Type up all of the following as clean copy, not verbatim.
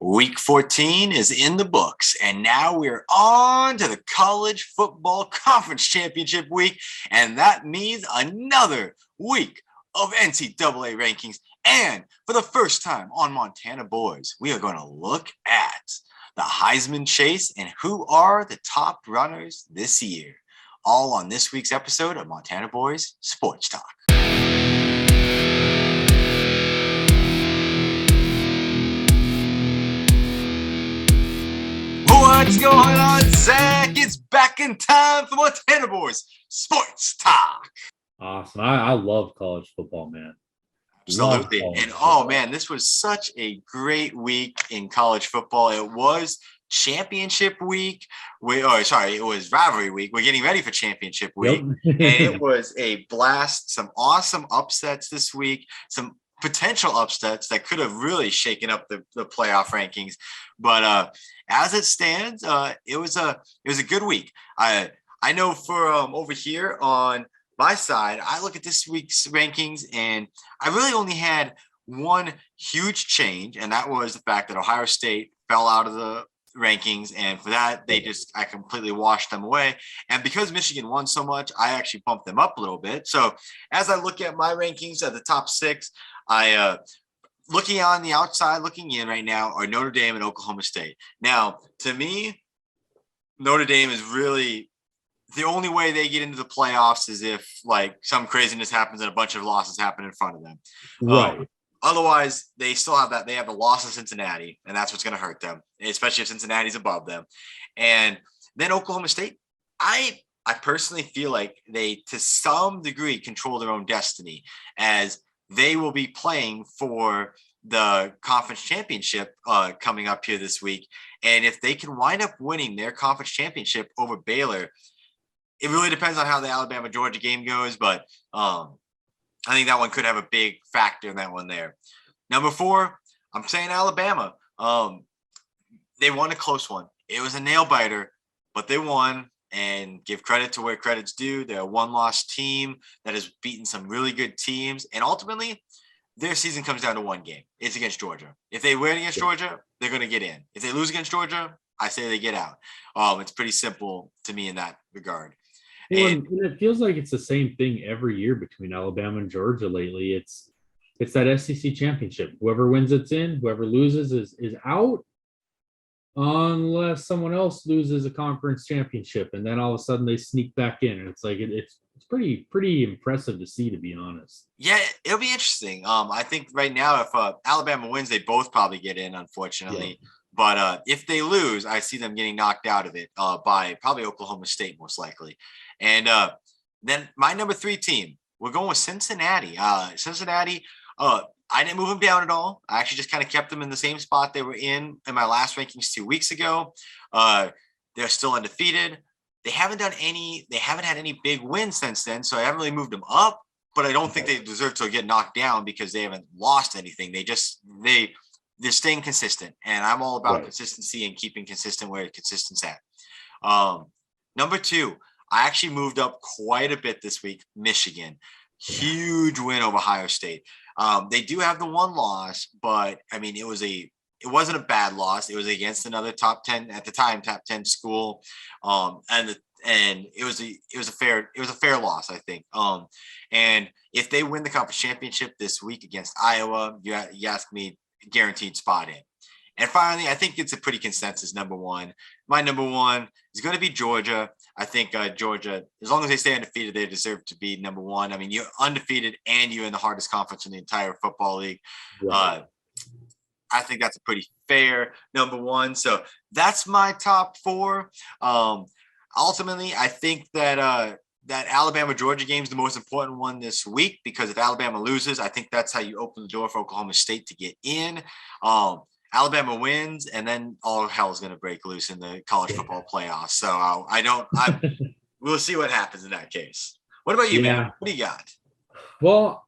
Week 14 is in the books, and now we're on to the College Football Conference Championship week, and that means another week of NCAA rankings. And for the first time on Montana Boys, we are going to look at the Heisman chase and who are the top runners this year. All on this week's episode of Montana Boys Sports Talk. What's going on, Zach? It's back in time for Montana Boys Sports Talk. Awesome. I love college football, man. Absolutely. And oh man, this was such a great week in college football. It was championship week. It was rivalry week. We're getting ready for championship week. Yep. And it was a blast. Some awesome upsets this week. Some potential upsets that could have really shaken up the playoff rankings. But as it stands, it was a good week. I know for over here on my side, I look at this week's rankings and I really only had one huge change, and that was the fact that Ohio State fell out of the rankings, and for that I completely washed them away. And because Michigan won so much, I actually bumped them up a little bit. So as I look at my rankings at the top six, I looking on the outside, looking in right now are Notre Dame and Oklahoma State. Now, to me, Notre Dame is really the only way they get into the playoffs is if like some craziness happens and a bunch of losses happen in front of them. Right. Otherwise, they still have that. They have the loss of Cincinnati, and that's what's going to hurt them, especially if Cincinnati's above them. And then Oklahoma State, I personally feel like they, to some degree, control their own destiny, as they will be playing for the conference championship coming up here this week. And if they can wind up winning their conference championship over Baylor, it really depends on how the Alabama-Georgia game goes, but I think that one could have a big factor in that one there. Number 4, I'm saying Alabama. They won a close one. It was a nail-biter, but they won, and give credit to where credit's due. They're a one-loss team that has beaten some really good teams, and ultimately, their season comes down to one game. It's against Georgia. If they win against Georgia, they're going to get in. If they lose against Georgia, I say they get out. It's pretty simple to me in that regard. And it feels like it's the same thing every year between Alabama and Georgia lately. It's that SEC championship. Whoever wins, it's in. Whoever loses is out, unless someone else loses a conference championship, and then all of a sudden they sneak back in. And it's like it's pretty impressive to see, to be honest. Yeah, it'll be interesting. I think right now, if Alabama wins, they both probably get in, unfortunately. Yeah. But if they lose, I see them getting knocked out of it by probably Oklahoma State, most likely. And then my number 3 team, we're going with Cincinnati. Cincinnati, I didn't move them down at all. I actually just kind of kept them in the same spot they were in my last rankings 2 weeks ago. They're still undefeated. They haven't had any big wins since then, so I haven't really moved them up. But I don't think they deserve to get knocked down because they haven't lost anything. They're staying consistent, and I'm all about consistency and keeping consistent where consistent's at. Number 2, I actually moved up quite a bit this week. Michigan, huge win over Ohio State. They do have the one loss, but I mean, it wasn't a bad loss. It was against another top 10 at the time, top 10 school, and it was a fair loss, I think. And if they win the conference championship this week against Iowa, you ask me, guaranteed spot in. And finally, I think it's a pretty consensus number 1. My number 1 is going to be Georgia. I think Georgia, as long as they stay undefeated, they deserve to be number 1. I mean, you're undefeated and you're in the hardest conference in the entire football league. Right. I think that's a pretty fair number 1. So that's my top 4. Ultimately, I think that that Alabama-Georgia game is the most important one this week, because if Alabama loses, I think that's how you open the door for Oklahoma State to get in. Alabama wins, and then all hell is going to break loose in the college football playoffs. So we'll see what happens in that case. What about you, man? What do you got? Well,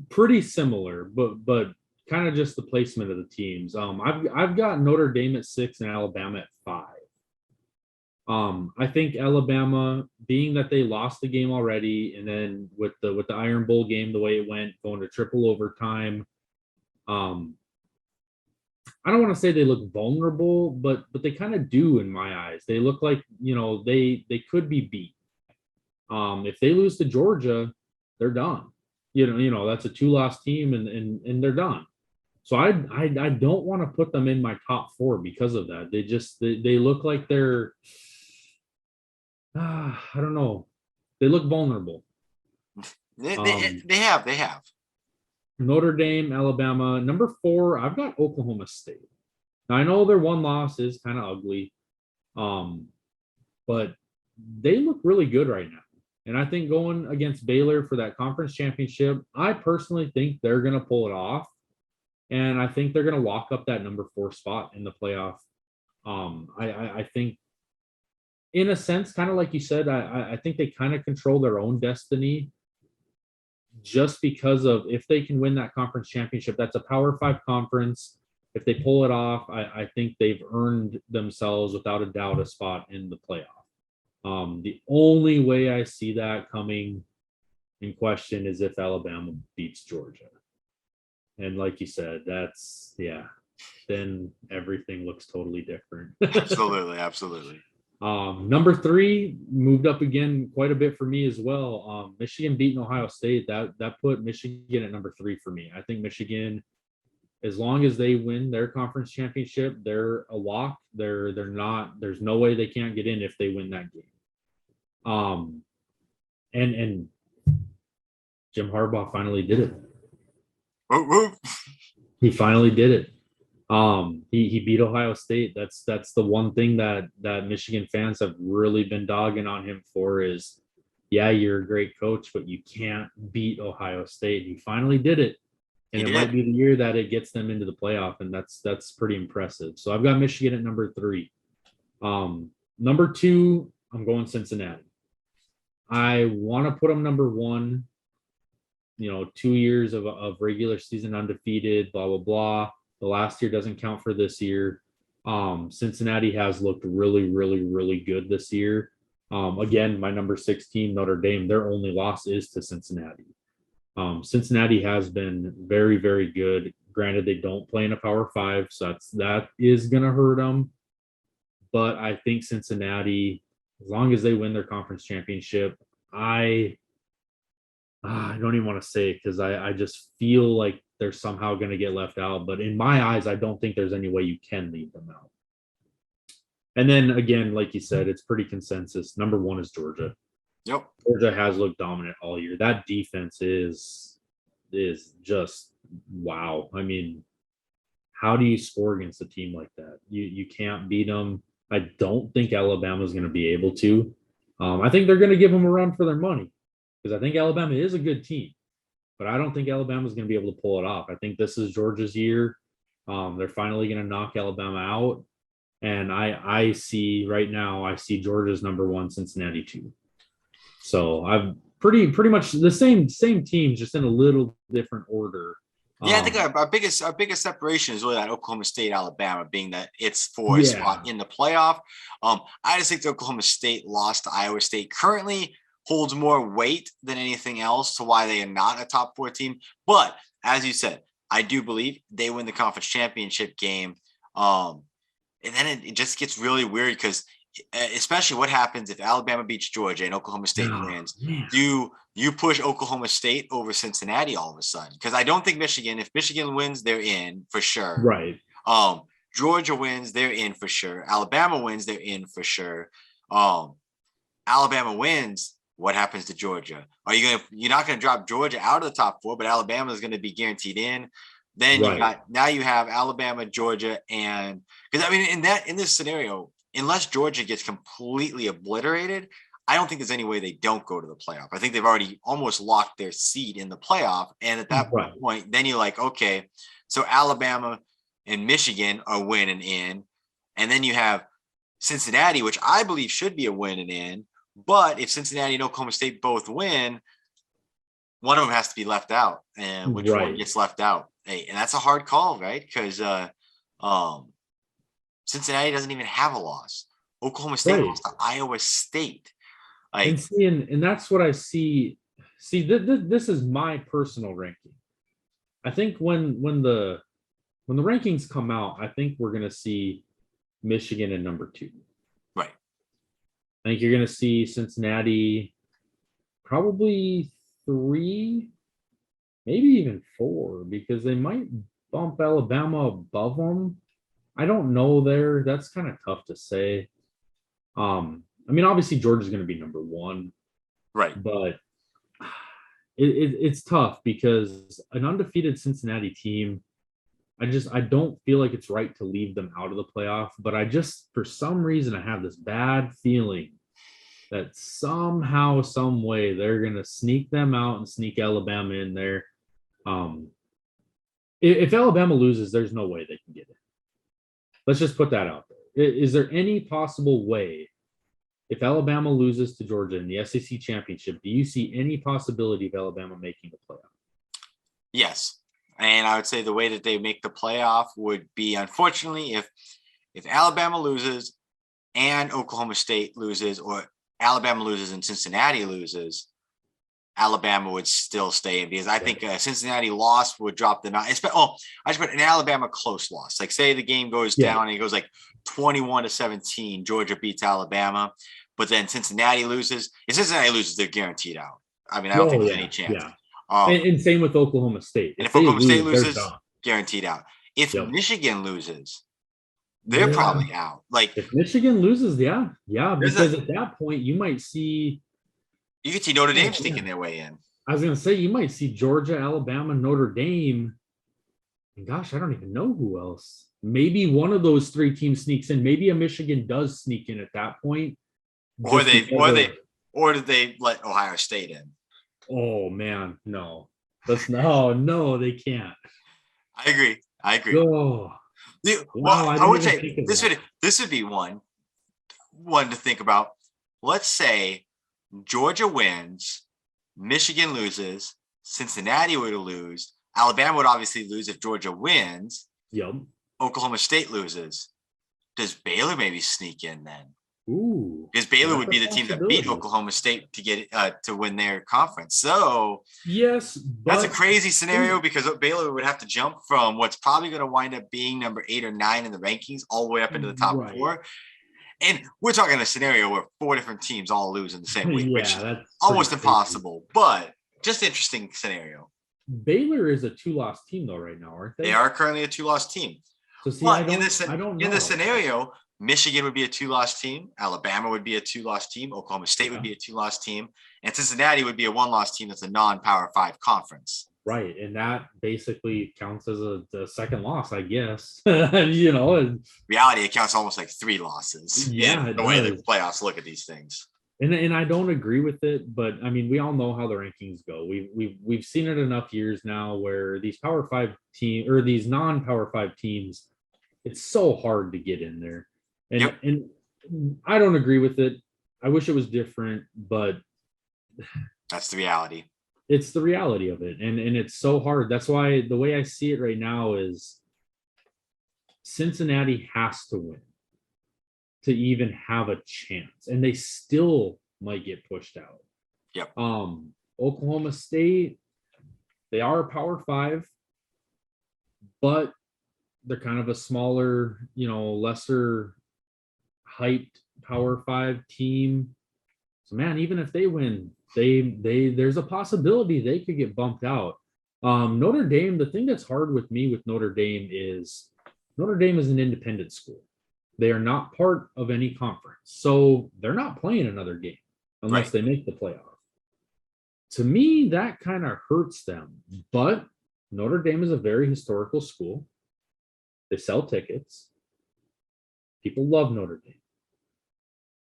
pretty similar, but kind of just the placement of the teams. I've got Notre Dame at 6 and Alabama at 5. I think Alabama, being that they lost the game already, and then with the Iron Bowl game, the way it went, going to triple overtime, I don't want to say they look vulnerable, but they kind of do in my eyes. They look like, they could be beat. If they lose to Georgia, they're done. That's a 2-loss team, and they're done. So I don't want to put them in my top 4 because of that. They look like they're I don't know. They look vulnerable. They have. Notre Dame, Alabama. Number 4, I've got Oklahoma State. Now, I know their one loss is kind of ugly, but they look really good right now. And I think going against Baylor for that conference championship, I personally think they're going to pull it off. And I think they're going to lock up that number 4 spot in the playoff. I think, in a sense, kind of like you said, I think they kind of control their own destiny, just because of, if they can win that conference championship, that's a Power 5 conference. If they pull it off, I think they've earned themselves, without a doubt, a spot in the playoff. The only way I see that coming in question is if Alabama beats Georgia. And like you said, then everything looks totally different. Absolutely. Number 3 moved up again quite a bit for me as well. Michigan beating Ohio State. That put Michigan at number 3 for me. I think Michigan, as long as they win their conference championship, they're a lock. They're not. There's no way they can't get in if they win that game. And Jim Harbaugh finally did it. He finally did it. He beat Ohio State. That's the one thing that Michigan fans have really been dogging on him for is, yeah, you're a great coach, but you can't beat Ohio State. He finally did it. And it might be the year that it gets them into the playoff, and that's pretty impressive. So I've got Michigan at number 3. Number 2, I'm going Cincinnati. I want to put them number 1. 2 years of regular season undefeated, blah, blah, blah. The last year doesn't count for this year. Cincinnati has looked really, really, really good this year. Again, my number 6 team, Notre Dame, their only loss is to Cincinnati. Cincinnati has been very, very good. Granted, they don't play in a Power 5, so that is going to hurt them. But I think Cincinnati, as long as they win their conference championship, I don't even want to say it, because I just feel like they're somehow going to get left out. But in my eyes, I don't think there's any way you can leave them out. And then again, like you said, it's pretty consensus. Number 1 is Georgia. Yep. Georgia has looked dominant all year. That defense is just wow. I mean, how do you score against a team like that? You can't beat them. I don't think Alabama is going to be able to. I think they're going to give them a run for their money, because I think Alabama is a good team, but I don't think Alabama is going to be able to pull it off. I think this is Georgia's year. They're finally going to knock Alabama out. And I see Georgia's number 1, Cincinnati 2. So I've pretty much the same teams, just in a little different order. Yeah, I think our biggest separation is really that Oklahoma State, Alabama, being that it's for a spot in the playoff. I just think the Oklahoma State loss to Iowa State currently holds more weight than anything else to why they are not a top 4 team. But as you said, I do believe they win the conference championship game. And then it just gets really weird, because especially what happens if Alabama beats Georgia and Oklahoma State wins. Do you push Oklahoma State over Cincinnati all of a sudden? Because I don't think if Michigan wins, they're in for sure. Right. Georgia wins, they're in for sure. Alabama wins, they're in for sure. Alabama wins, what happens to Georgia? You're not going to drop Georgia out of the top 4, but Alabama is going to be guaranteed in. Then you have Alabama, Georgia, and because I mean in this scenario, unless Georgia gets completely obliterated, I don't think there's any way they don't go to the playoff. I think they've already almost locked their seat in the playoff. And at that point, then you're like, okay, so Alabama and Michigan are winning in. And then you have Cincinnati, which I believe should be a win and in. But if Cincinnati and Oklahoma State both win, one of them has to be left out. And which one gets left out? Hey, and that's a hard call, right? Because Cincinnati doesn't even have a loss. Oklahoma State lost to Iowa State. And that's what I see. This is my personal ranking. I think when the when the rankings come out, I think we're going to see Michigan at number 2. Right. I think you're going to see Cincinnati probably 3, maybe even 4, because they might bump Alabama above them. I don't know there. That's kind of tough to say. I mean, obviously Georgia's going to be number 1, Right. but it's tough because an undefeated Cincinnati team, I don't feel like it's right to leave them out of the playoff, but for some reason, I have this bad feeling that somehow, some way, they're going to sneak them out and sneak Alabama in there. If Alabama loses, there's no way they can get in. Let's just put that out there. Is there any possible way, if Alabama loses to Georgia in the SEC championship, do you see any possibility of Alabama making the playoff? Yes. And I would say the way that they make the playoff would be, unfortunately, if Alabama loses and Oklahoma State loses, or Alabama loses and Cincinnati loses, Alabama would still stay in, because I think a Cincinnati loss would drop them out. I just put an Alabama close loss. Like, say the game goes down and it goes like 21-17, Georgia beats Alabama, but then Cincinnati loses. If Cincinnati loses, they're guaranteed out. I mean, I don't think there's any chance. Yeah. And same with Oklahoma State. And if Oklahoma State loses, guaranteed out. If Michigan loses, they're probably out. Like, if Michigan loses, because at that point you might see. You could see Notre Dame sneaking their way in. I was going to say, you might see Georgia, Alabama, Notre Dame. And gosh, I don't even know who else. Maybe one of those 3 teams sneaks in. Maybe a Michigan does sneak in at that point. Or did they let Ohio State in? Oh man, no. No, they can't. I agree. Oh. Well, I would say this would be one to think about. Let's say Georgia wins, Michigan loses, Cincinnati would lose, Alabama would obviously lose if Georgia wins. Yep. Oklahoma State loses. Does Baylor maybe sneak in then? Ooh. Because Baylor would be the team that beat Oklahoma State to get to win their conference. So yes, that's a crazy scenario, because Baylor would have to jump from what's probably going to wind up being number 8 or 9 in the rankings all the way up into the top 4. And we're talking a scenario where 4 different teams all lose in the same week, which is almost impossible, but just interesting scenario. Baylor is a 2-loss team though right now, aren't they? They are currently a 2-loss team. So see, in this scenario, Michigan would be a 2-loss team, Alabama would be a 2-loss team, Oklahoma State would be a 2-loss team, and Cincinnati would be a 1-loss team that's a non-Power 5 conference. Right, and that basically counts as a second loss, I guess. In reality, it counts almost like 3 losses. Yeah, the way the playoffs look at these things. And I don't agree with it, but I mean, we all know how the rankings go. We've seen it enough years now where these Power 5 teams or these non-Power 5 teams, it's so hard to get in there. And I don't agree with it. I wish it was different, but that's the reality. It's the reality of it. And it's so hard. That's why the way I see it right now is Cincinnati has to win to even have a chance. And they still might get pushed out. Yep. Oklahoma State, they are a Power 5, but they're kind of a smaller, lesser hyped Power 5 team. So man, even if they win, there's a possibility they could get bumped out. Notre Dame, the thing that's hard with me with Notre Dame is an independent school. They are not part of any conference. So they're not playing another game unless they make the playoff. To me, that kind of hurts them. But Notre Dame is a very historical school. They sell tickets. People love Notre Dame.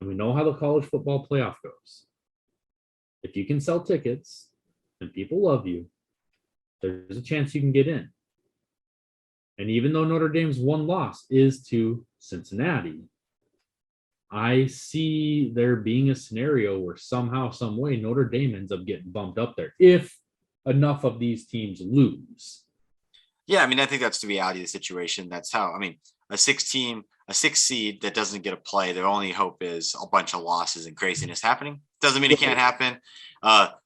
And we know how the college football playoff goes. If you can sell tickets and people love you, there's a chance you can get in. And even though Notre Dame's one loss is to Cincinnati, I see there being a scenario where somehow, some way, Notre Dame ends up getting bumped up there if enough of these teams lose. Yeah, I mean, I think that's the reality of the situation. That's how, I mean, a 6 seed that doesn't get a play, their only hope is a bunch of losses and craziness happening. Doesn't mean it can't happen.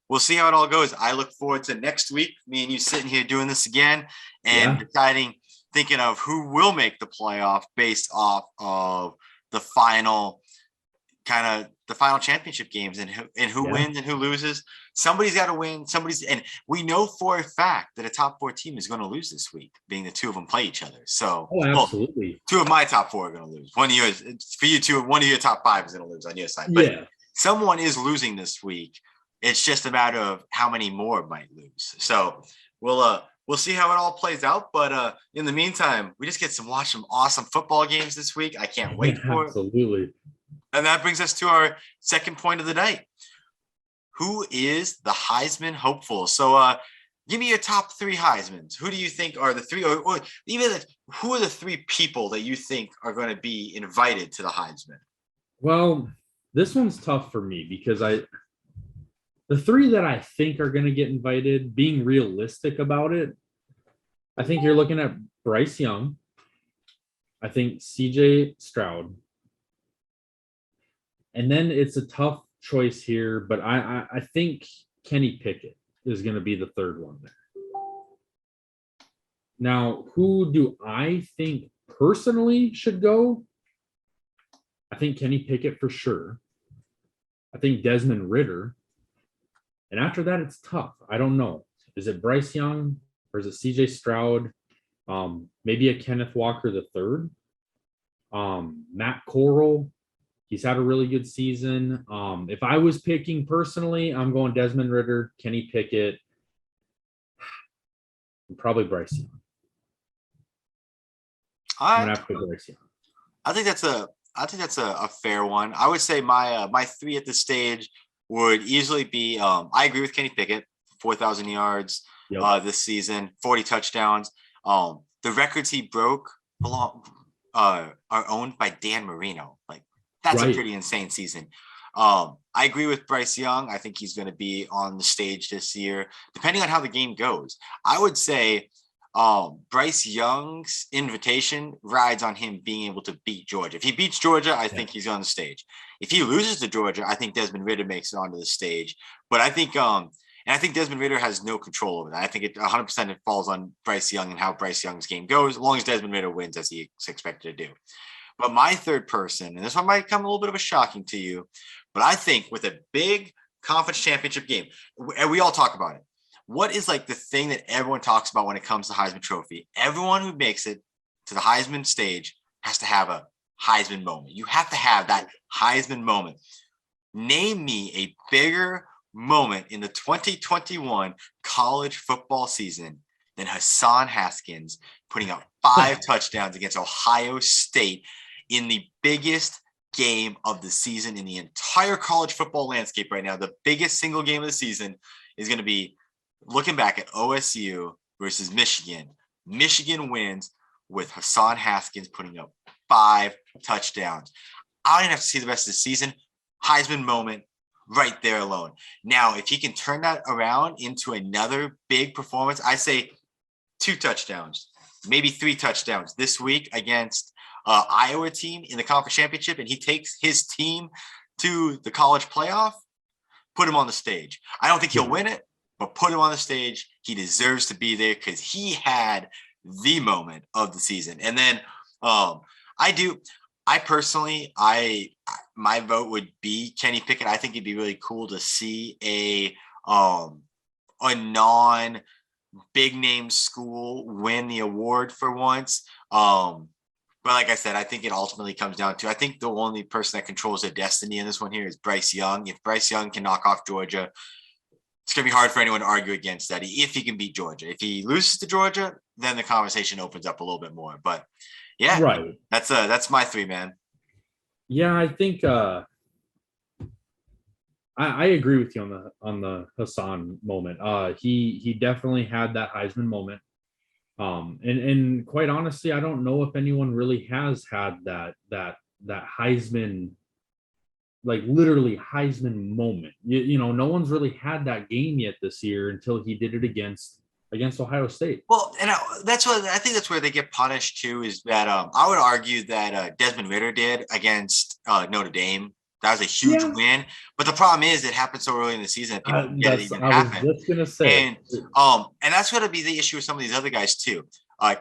We'll see how it all goes. I look forward to next week, me and you sitting here doing this again and deciding thinking of who will make the playoff based off of the final championship games and who wins and who loses. Somebody's got to win. And we know for a fact that a top 4 team is going to lose this week, being the 2 of them play each other. So, absolutely. 2 of my top 4 are going to lose. One of yours, for you 2, one of your top 5 is going to lose on your side. But someone is losing this week. It's just a matter of how many more might lose. So we'll see how it all plays out. But in the meantime, we just get to watch some awesome football games this week. I can't wait for it. Absolutely. And that brings us to our second point of the night. Who is the Heisman hopeful? So give me your top 3 Heismans. Who do you think are the 3, or even who are the 3 people that you think are going to be invited to the Heisman? Well, this one's tough for me because the 3 that I think are going to get invited, being realistic about it, I think you're looking at Bryce Young. I think CJ Stroud. And then it's a tough choice here, but I think Kenny Pickett is going to be the 3rd one there. Now, who do I think personally should go? I think Kenny Pickett for sure. I think Desmond Ritter. And after that, it's tough. I don't know. Is it Bryce Young or is it CJ Stroud? Maybe a Kenneth Walker the 3rd. Matt Corral. He's had a really good season. If I was picking personally, I'm going Desmond Ritter, Kenny Pickett, and probably Bryce Young. I'm gonna have to put Bryce Young. I think that's a fair one. I would say my 3 at this stage would easily be. I agree with Kenny Pickett, 4,000 yards this season, 40 touchdowns. The records he broke are owned by Dan Marino. Like. That's a pretty insane season. I agree with Bryce Young. I think he's going to be on the stage this year, depending on how the game goes. I would say Bryce Young's invitation rides on him being able to beat Georgia. If he beats Georgia, I think he's on the stage. If he loses to Georgia, I think Desmond Ritter makes it onto the stage. But I think I think Desmond Ritter has no control over that. I think it 100% falls on Bryce Young and how Bryce Young's game goes, as long as Desmond Ritter wins as he's expected to do. But my 3rd person, and this one might come a little bit of a shocking to you, but I think with a big conference championship game, and we all talk about it, what is like the thing that everyone talks about when it comes to Heisman Trophy? Everyone who makes it to the Heisman stage has to have a Heisman moment. You have to have that Heisman moment. Name me a bigger moment in the 2021 college football season than Hassan Haskins putting up 5 touchdowns against Ohio State in the biggest game of the season in the entire college football landscape right now. The biggest single game of the season is going to be looking back at OSU versus Michigan. Michigan wins with Hassan Haskins putting up 5 touchdowns. I don't even have to see the rest of the season. Heisman moment right there alone. Now, if he can turn that around into another big performance, I say 2 touchdowns, maybe 3 touchdowns this week against Iowa team in the conference championship, and he takes his team to the college playoff, put him on the stage. I don't think he'll win it, but put him on the stage. He deserves to be there because he had the moment of the season. And then my vote would be Kenny Pickett. I think it'd be really cool to see a non big name school win the award for once. But like I said, I think it ultimately comes down to, I think the only person that controls their destiny in this one here is Bryce Young. If Bryce Young can knock off Georgia, it's going to be hard for anyone to argue against that if he can beat Georgia. If he loses to Georgia, then the conversation opens up a little bit more. But yeah, right. That's my 3, man. Yeah, I think I agree with you on the Hassan moment. He definitely had that Heisman moment. And quite honestly, I don't know if anyone really has had that Heisman, like literally Heisman moment. You know, no one's really had that game yet this year until he did it against Ohio State. Well, and I think that's where they get punished too, is that I would argue that Desmond Ritter did against Notre Dame. That was a huge win, but the problem is it happened so early in the season that people forget it even happened. I was just gonna say, and that's going to be the issue with some of these other guys too.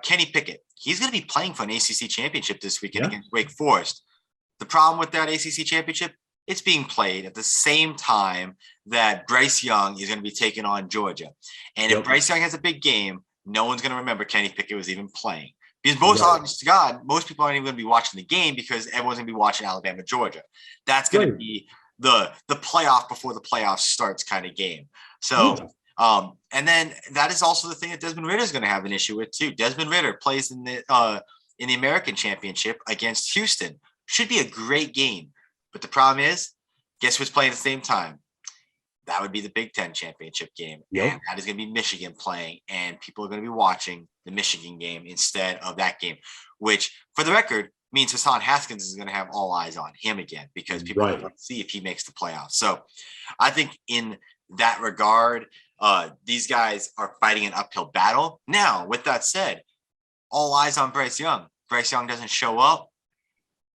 Kenny Pickett, he's going to be playing for an ACC championship this weekend Yeah. against Wake Forest. The problem with that ACC championship, it's being played at the same time that Bryce Young is going to be taking on Georgia. And if Bryce Young has a big game, no one's going to remember Kenny Pickett was even playing. Because most honest to God, most people aren't even going to be watching the game because everyone's going to be watching Alabama, Georgia. That's going to be the playoff before the playoff starts kind of game. So, and then that is also the thing that Desmond Ritter is going to have an issue with too. Desmond Ritter plays in the American Championship against Houston. Should be a great game. But the problem is, guess who's playing at the same time? That would be the Big Ten championship game. And that is going to be Michigan playing. And people are going to be watching the Michigan game instead of that game, which, for the record, means Hassan Haskins is going to have all eyes on him again because people are going to see if he makes the playoffs. So I think in that regard, these guys are fighting an uphill battle. Now, with that said, all eyes on Bryce Young. Bryce Young doesn't show up.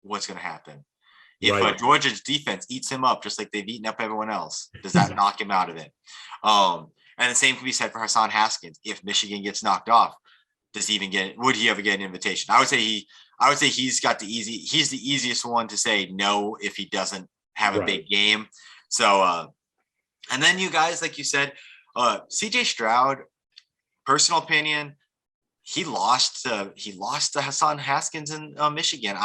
What's going to happen? If Georgia's defense eats him up just like they've eaten up everyone else, does that knock him out of it? And the same can be said for Hassan Haskins. If Michigan gets knocked off, would he ever get an invitation? I would say he's the easiest one to say no if he doesn't have a big game. So and then you guys, like you said, CJ Stroud, personal opinion, he lost to Hassan Haskins in Michigan.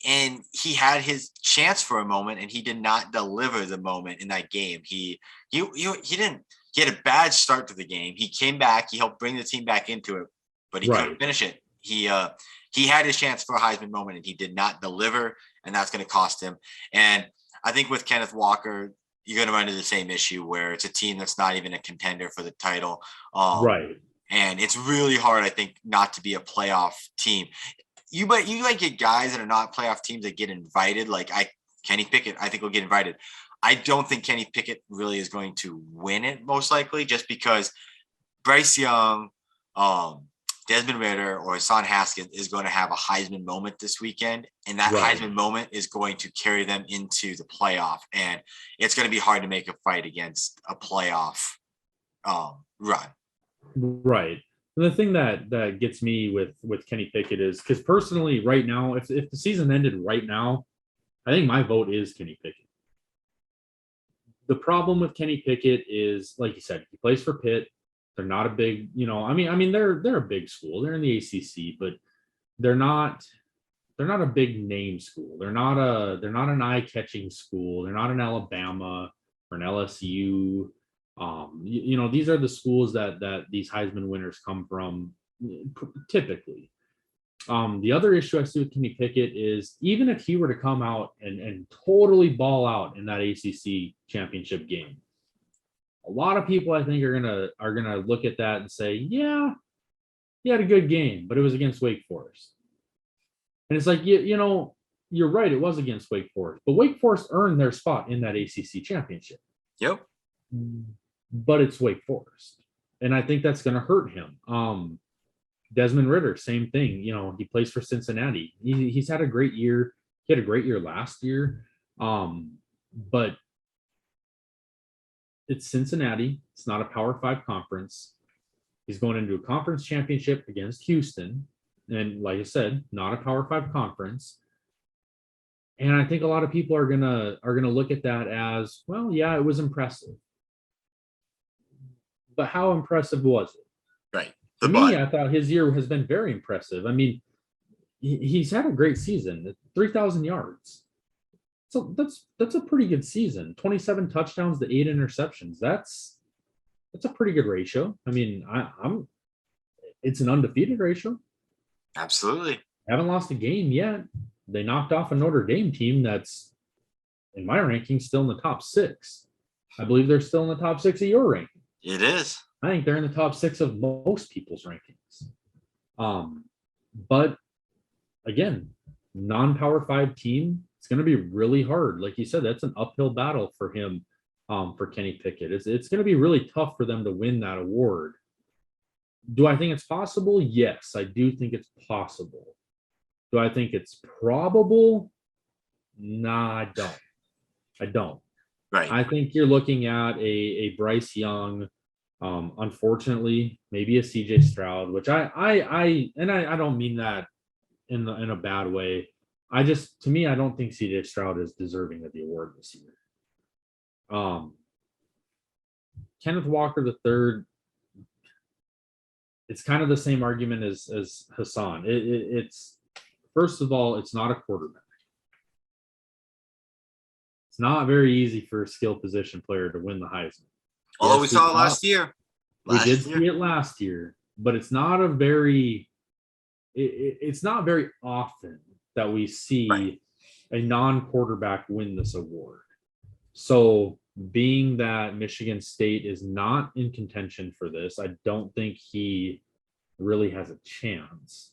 And he had his chance for a moment, and he did not deliver the moment in that game. He didn't. He had a bad start to the game. He came back. He helped bring the team back into it, but he couldn't finish it. He had his chance for a Heisman moment, and he did not deliver, and that's going to cost him. And I think with Kenneth Walker, you're going to run into the same issue where it's a team that's not even a contender for the title. And it's really hard, I think, not to be a playoff team. You might get guys that are not playoff teams that get invited. Like Kenny Pickett, I think will get invited. I don't think Kenny Pickett really is going to win it, most likely, just because Bryce Young, Desmond Ritter, or Hassan Haskins is going to have a Heisman moment this weekend, and that Heisman moment is going to carry them into the playoff, and it's going to be hard to make a fight against a playoff run. Right. The thing that gets me with Kenny Pickett is because personally, right now, if the season ended right now, I think my vote is Kenny Pickett. The problem with Kenny Pickett is, like you said, he plays for Pitt. They're not a big, they're a big school. They're in the ACC, but they're not a big name school. They're not an eye-catching school. They're not an Alabama or an LSU. These are the schools that these Heisman winners come from typically. The other issue I see with Kenny Pickett is even if he were to come out and totally ball out in that ACC championship game, a lot of people I think are gonna look at that and say, yeah, he had a good game, but it was against Wake Forest. And it's like, you're right, it was against Wake Forest, but Wake Forest earned their spot in that ACC championship. Yep. But it's Wake Forest, and I think that's going to hurt him. Desmond Ritter, same thing. He plays for Cincinnati. He's had a great year. He had a great year last year, but it's Cincinnati. It's not a Power 5 conference. He's going into a conference championship against Houston, and like I said, not a Power 5 conference. And I think a lot of people are gonna look at that as, well, yeah, it was impressive. But how impressive was it? Right. To me, I thought his year has been very impressive. I mean, he's had a great season, 3,000 yards. So that's a pretty good season. 27 touchdowns to 8 interceptions. That's a pretty good ratio. I mean, it's an undefeated ratio. Absolutely. Haven't lost a game yet. They knocked off a Notre Dame team that's, in my rankings, still in the top 6. I believe they're still in the top 6 of your ranking. It is. I think they're in the top 6 of most people's rankings. But again, non-Power 5 team, it's going to be really hard. Like you said, that's an uphill battle for him, for Kenny Pickett. It's going to be really tough for them to win that award. Do I think it's possible? Yes, I do think it's possible. Do I think it's probable? Nah, I don't. Right. I think you're looking at a Bryce Young Unfortunately, maybe a CJ Stroud, which I don't mean that in a bad way. To me, I don't think CJ Stroud is deserving of the award this year. Kenneth Walker the third, it's kind of the same argument as Hassan. It's first of all, it's not a quarterback. It's not very easy for a skill position player to win the Heisman. Although we saw it last year. We did see it last year, but it's not a very it's not very often that we see a non-quarterback win this award. So being that Michigan State is not in contention for this, I don't think he really has a chance.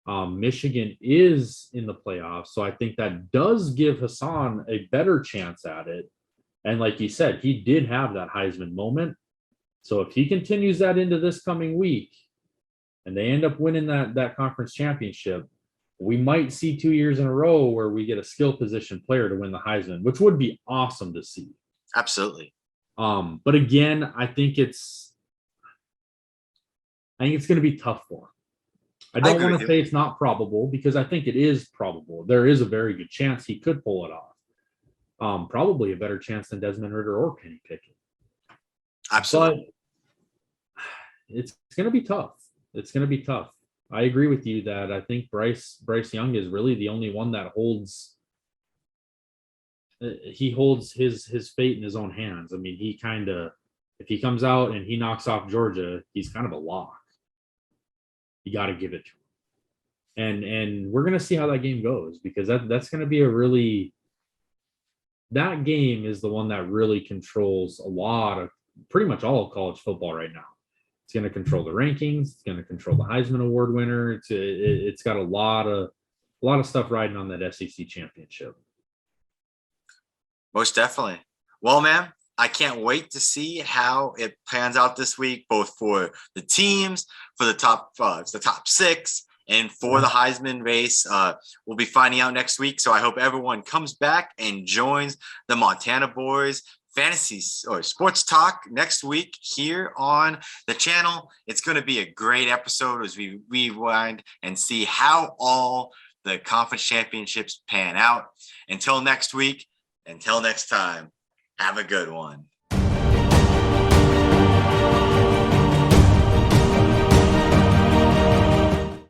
Michigan is in the playoffs, so I think that does give Hassan a better chance at it. And like you said, he did have that Heisman moment. So if he continues that into this coming week and they end up winning that conference championship, we might see 2 years in a row where we get a skill position player to win the Heisman, which would be awesome to see. Absolutely. But again, I think it's going to be tough for him. I don't want to say it's not probable because I think it is probable. There is a very good chance he could pull it off. Probably a better chance than Desmond Ritter or Kenny Pickett. Absolutely. But it's going to be tough. It's going to be tough. I agree with you that I think Bryce Young is really the only one that holds his fate in his own hands. I mean, if he comes out and he knocks off Georgia, he's kind of a lock. You got to give it to him. And we're going to see how that game goes because that's going to be that game is the one that really controls pretty much all of college football right now. It's going to control the rankings. It's going to control the Heisman Award winner. It's got a lot of stuff riding on that SEC championship. Most definitely. Well, man, I can't wait to see how it pans out this week, both for the teams, for the top six, and for the Heisman race. We'll be finding out next week. So I hope everyone comes back and joins the Montana Boys fantasy or sports talk next week here on the channel. It's going to be a great episode as we rewind and see how all the conference championships pan out. Until next week, until next time, have a good one.